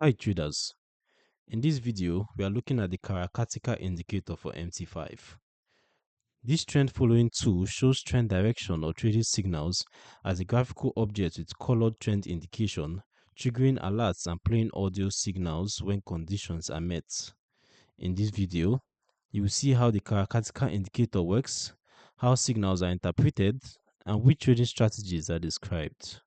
Hi traders, in this video we are looking at the Karacatica Indicator for MT5. This trend following tool shows trend direction or trading signals as a graphical object with colored trend indication, triggering alerts and playing audio signals when conditions are met. In this video, you will see how the Karacatica Indicator works, how signals are interpreted, and which trading strategies are described.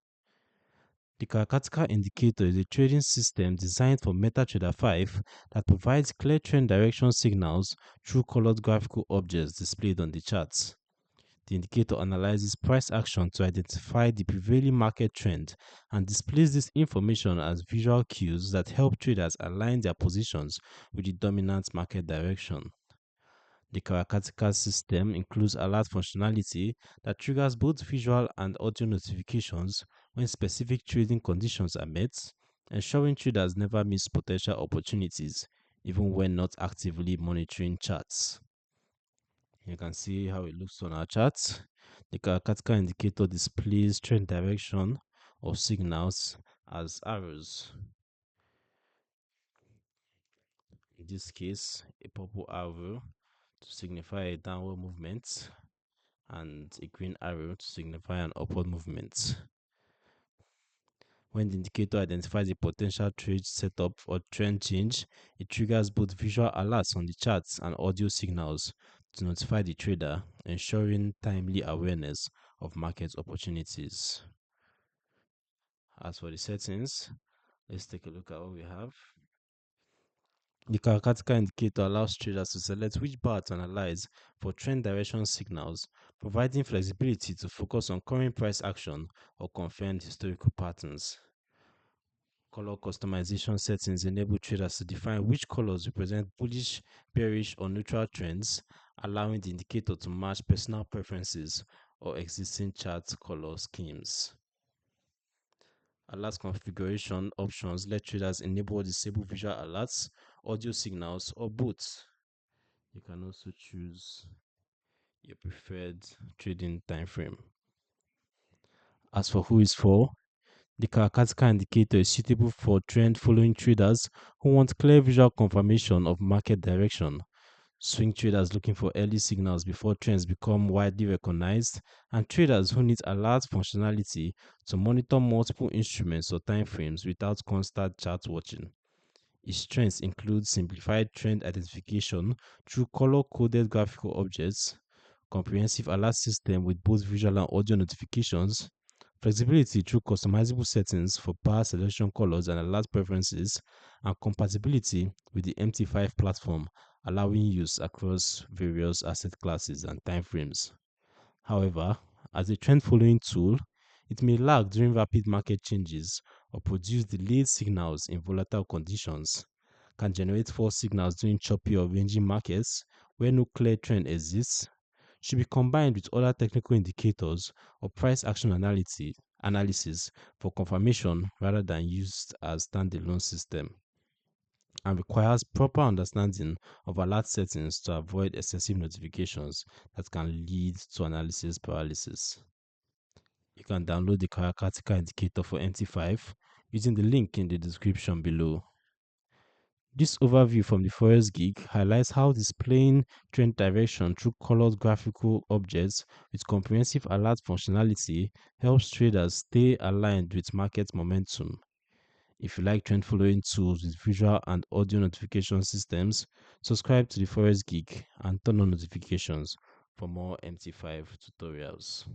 The Karacatica Indicator is a trading system designed for MetaTrader 5 that provides clear trend direction signals through colored graphical objects displayed on the charts. The indicator analyzes price action to identify the prevailing market trend and displays this information as visual cues that help traders align their positions with the dominant market direction. The Karacatica system includes alert functionality that triggers both visual and audio notifications when specific trading conditions are met, ensuring traders never miss potential opportunities even when not actively monitoring charts. You can see how it looks on our charts. The Karacatica indicator displays trend direction or signals as arrows. In this case, a purple arrow to signify a downward movement and a green arrow to signify an upward movement. When the indicator identifies a potential trade setup or trend change, it triggers both visual alerts on the charts and audio signals to notify the trader, ensuring timely awareness of market opportunities. As for the settings, let's take a look at what we have. The Karacatica indicator allows traders to select which bar to analyze for trend direction signals, providing flexibility to focus on current price action or confirmed historical patterns. Color customization settings enable traders to define which colors represent bullish, bearish, or neutral trends, allowing the indicator to match personal preferences or existing chart color schemes. Alert configuration options let traders enable or disable visual alerts, audio signals, or both. You can also choose your preferred trading time frame. As for who is for, the Karacatica indicator is suitable for trend following traders who want clear visual confirmation of market direction, swing traders looking for early signals before trends become widely recognized, and traders who need alert functionality to monitor multiple instruments or time frames without constant chart watching. Its strengths include simplified trend identification through color-coded graphical objects, comprehensive alert system with both visual and audio notifications, flexibility through customizable settings for bar selection colors and alert preferences, and compatibility with the MT5 platform, allowing use across various asset classes and timeframes. However, as a trend following tool, it may lag during rapid market changes or produce delayed signals in volatile conditions, can generate false signals during choppy or ranging markets where no clear trend exists, should be combined with other technical indicators or price action analysis for confirmation rather than used as standalone system, and requires proper understanding of alert settings to avoid excessive notifications that can lead to analysis paralysis. You can download the Karacatica indicator for MT5 using the link in the description below. This overview from the Forex Geek highlights how displaying trend direction through colored graphical objects with comprehensive alert functionality helps traders stay aligned with market momentum. If you like trend following tools with visual and audio notification systems, subscribe to the Forex Geek and turn on notifications for more MT5 tutorials.